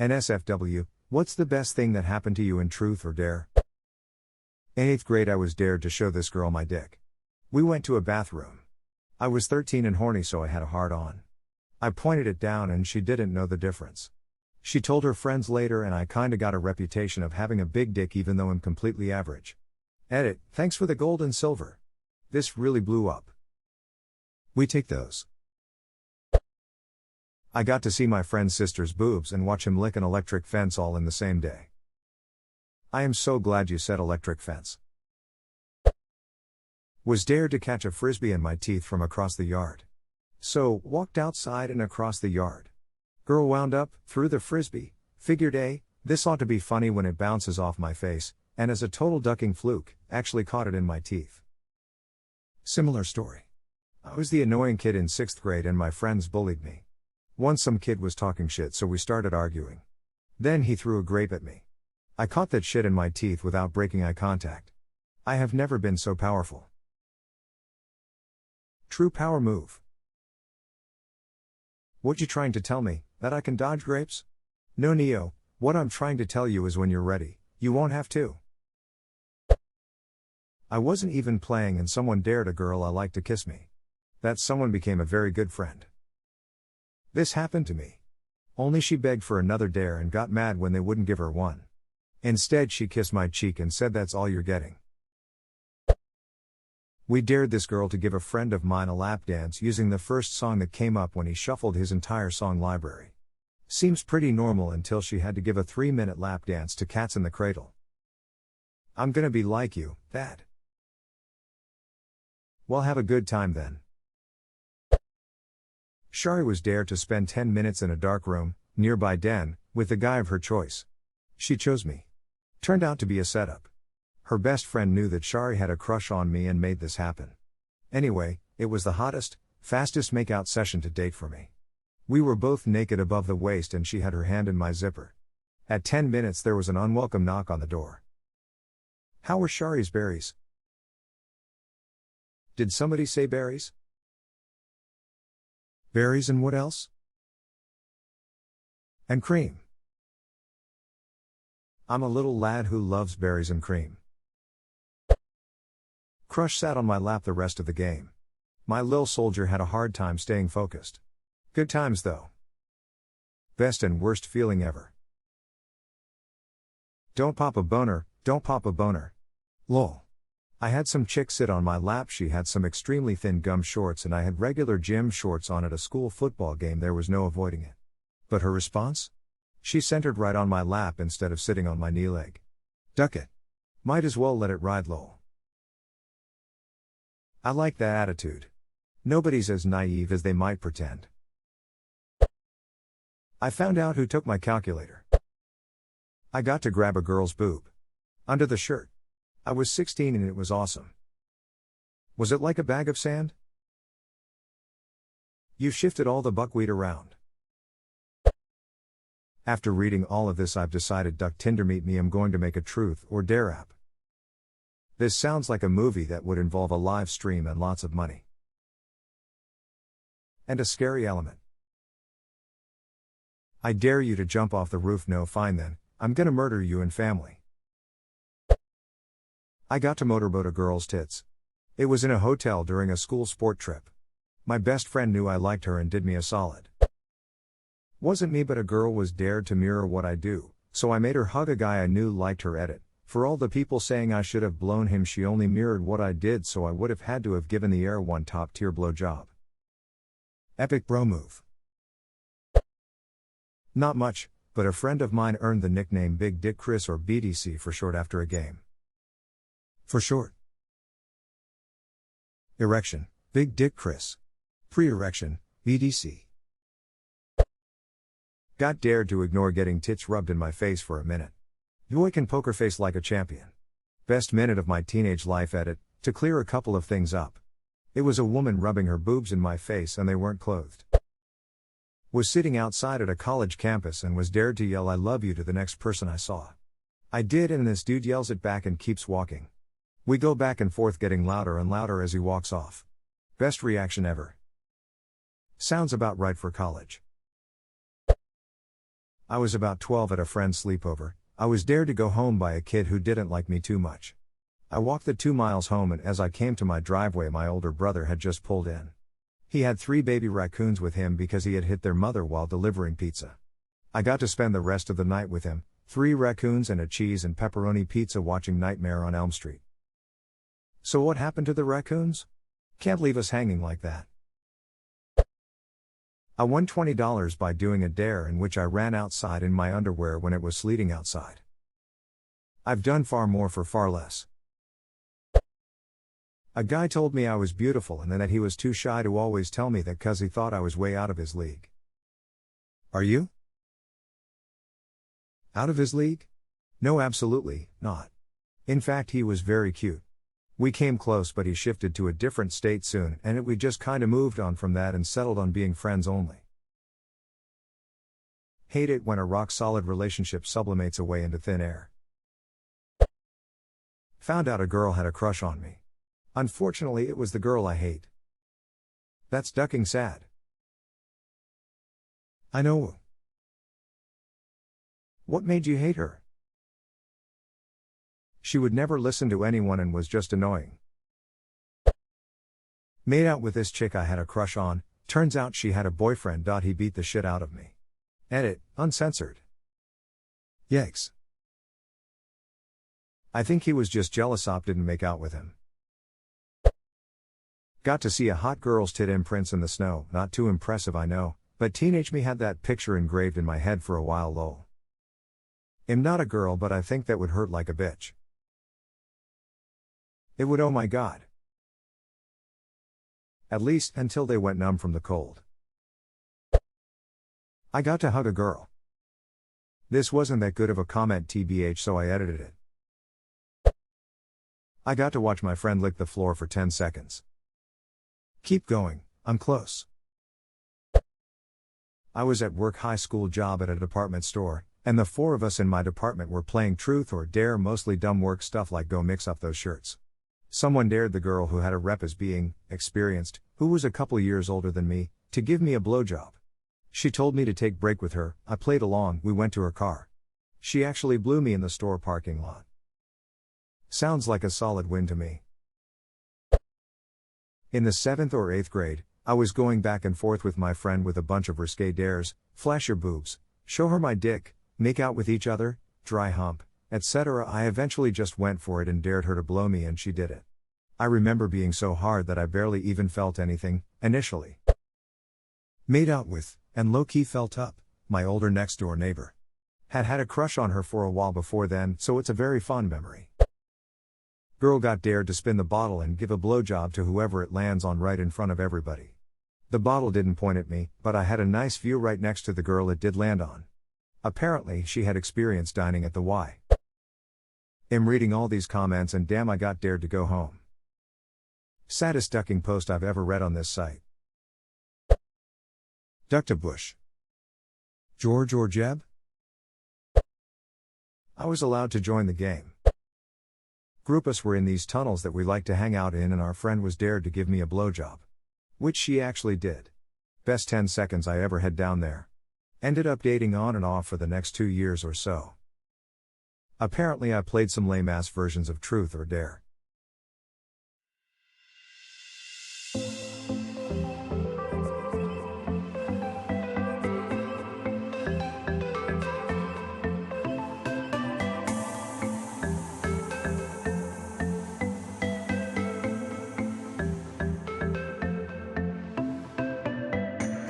NSFW, what's the best thing that happened to you in truth or dare? In 8th grade I was dared to show this girl my dick. We went to a bathroom. I was 13 and horny, so I had a hard on. I pointed it down and she didn't know the difference. She told her friends later and I kinda got a reputation of having a big dick even though I'm completely average. Edit, thanks for the gold and silver. This really blew up. We take those. I got to see my friend's sister's boobs and watch him lick an electric fence all in the same day. I am so glad you said electric fence. Was dared to catch a frisbee in my teeth from across the yard. So, walked outside and across the yard. Girl wound up, threw the frisbee, figured this ought to be funny when it bounces off my face, and as a total ducking fluke, actually caught it in my teeth. Similar story. I was the annoying kid in 6th grade and my friends bullied me. Once some kid was talking shit, so we started arguing. Then he threw a grape at me. I caught that shit in my teeth without breaking eye contact. I have never been so powerful. True power move. What you trying to tell me, that I can dodge grapes? No, Neo, what I'm trying to tell you is when you're ready, you won't have to. I wasn't even playing and someone dared a girl I liked to kiss me. That someone became a very good friend. This happened to me. Only she begged for another dare and got mad when they wouldn't give her one. Instead she kissed my cheek and said that's all you're getting. We dared this girl to give a friend of mine a lap dance using the first song that came up when he shuffled his entire song library. Seems pretty normal until she had to give a 3-minute lap dance to Cats in the Cradle. I'm gonna be like you, Dad. Well, have a good time then. Shari was dared to spend 10 minutes in a dark room, nearby den, with the guy of her choice. She chose me. Turned out to be a setup. Her best friend knew that Shari had a crush on me and made this happen. Anyway, it was the hottest, fastest makeout session to date for me. We were both naked above the waist and she had her hand in my zipper. At 10 minutes there was an unwelcome knock on the door. How were Shari's berries? Did somebody say berries? Berries and what else? And cream. I'm a little lad who loves berries and cream. Crush sat on my lap the rest of the game. My lil soldier had a hard time staying focused. Good times though. Best and worst feeling ever. Don't pop a boner, don't pop a boner. Lol. I had some chick sit on my lap. She had some extremely thin gum shorts and I had regular gym shorts on at a school football game. There was no avoiding it. But her response? She centered right on my lap instead of sitting on my knee leg. Duck it. Might as well let it ride, lol. I like that attitude. Nobody's as naive as they might pretend. I found out who took my calculator. I got to grab a girl's boob. Under the shirt. I was 16 and it was awesome. Was it like a bag of sand? You shifted all the buckwheat around. After reading all of this I've decided duck Tinder meet me. I'm going to make a truth or dare app. This sounds like a movie that would involve a live stream and lots of money. And a scary element. I dare you to jump off the roof. No, fine then, I'm gonna murder you and family. I got to motorboat a girl's tits. It was in a hotel during a school sport trip. My best friend knew I liked her and did me a solid. Wasn't me, but a girl was dared to mirror what I do, so I made her hug a guy I knew liked her. Edit. For all the people saying I should have blown him, she only mirrored what I did, so I would have had to have given the air one top tier blowjob. Epic bro move. Not much, but a friend of mine earned the nickname Big Dick Chris, or BDC for short, after a game. For short. Erection, Big Dick Chris. Pre-erection, BDC. Got dared to ignore getting tits rubbed in my face for a minute. Boy can poker face like a champion. Best minute of my teenage life. Edit, to clear a couple of things up. It was a woman rubbing her boobs in my face and they weren't clothed. Was sitting outside at a college campus and was dared to yell I love you to the next person I saw. I did, and this dude yells it back and keeps walking. We go back and forth, getting louder and louder as he walks off. Best reaction ever. Sounds about right for college. I was about 12 at a friend's sleepover. I was dared to go home by a kid who didn't like me too much. I walked the 2 miles home, and as I came to my driveway, my older brother had just pulled in. He had 3 baby raccoons with him because he had hit their mother while delivering pizza. I got to spend the rest of the night with him, 3 raccoons and a cheese and pepperoni pizza, watching Nightmare on Elm Street. So what happened to the raccoons? Can't leave us hanging like that. I won $20 by doing a dare in which I ran outside in my underwear when it was sleeting outside. I've done far more for far less. A guy told me I was beautiful and then that he was too shy to always tell me that cause he thought I was way out of his league. Are you? Out of his league? No, absolutely not. In fact, he was very cute. We came close, but he shifted to a different state soon, and we just kinda moved on from that and settled on being friends only. Hate it when a rock-solid relationship sublimates away into thin air. Found out a girl had a crush on me. Unfortunately, it was the girl I hate. That's ducking sad. I know. What made you hate her? She would never listen to anyone and was just annoying. Made out with this chick I had a crush on, turns out she had a boyfriend. He beat the shit out of me. Edit, uncensored. Yikes. I think he was just jealous op didn't make out with him. Got to see a hot girl's tit imprints in the snow, not too impressive I know, but teenage me had that picture engraved in my head for a while lol. Am not a girl, but I think that would hurt like a bitch. It would, oh my god. At least, until they went numb from the cold. I got to hug a girl. This wasn't that good of a comment tbh, so I edited it. I got to watch my friend lick the floor for 10 seconds. Keep going, I'm close. I was at work, high school job at a department store, and the 4 of us in my department were playing truth or dare, mostly dumb work stuff like go mix up those shirts. Someone dared the girl who had a rep as being experienced, who was a couple years older than me, to give me a blowjob. She told me to take break with her. I played along, we went to her car. She actually blew me in the store parking lot. Sounds like a solid win to me. In the 7th or 8th grade, I was going back and forth with my friend with a bunch of risque dares: flash your boobs, show her my dick, make out with each other, dry hump, etc. I eventually just went for it and dared her to blow me, and she did it. I remember being so hard that I barely even felt anything, initially. Made out with, and low-key felt up, my older next-door neighbor. Had a crush on her for a while before then, so it's a very fond memory. Girl got dared to spin the bottle and give a blowjob to whoever it lands on right in front of everybody. The bottle didn't point at me, but I had a nice view right next to the girl it did land on. Apparently, she had experience dining at the Y. I'm reading all these comments and damn, I got dared to go home. Saddest ducking post I've ever read on this site. Ducked a bush. George or Jeb? I was allowed to join the game. Group us were in these tunnels that we like to hang out in, and our friend was dared to give me a blowjob. Which she actually did. Best 10 seconds I ever had down there. Ended up dating on and off for the next 2 years or so. Apparently I played some lame-ass versions of Truth or Dare.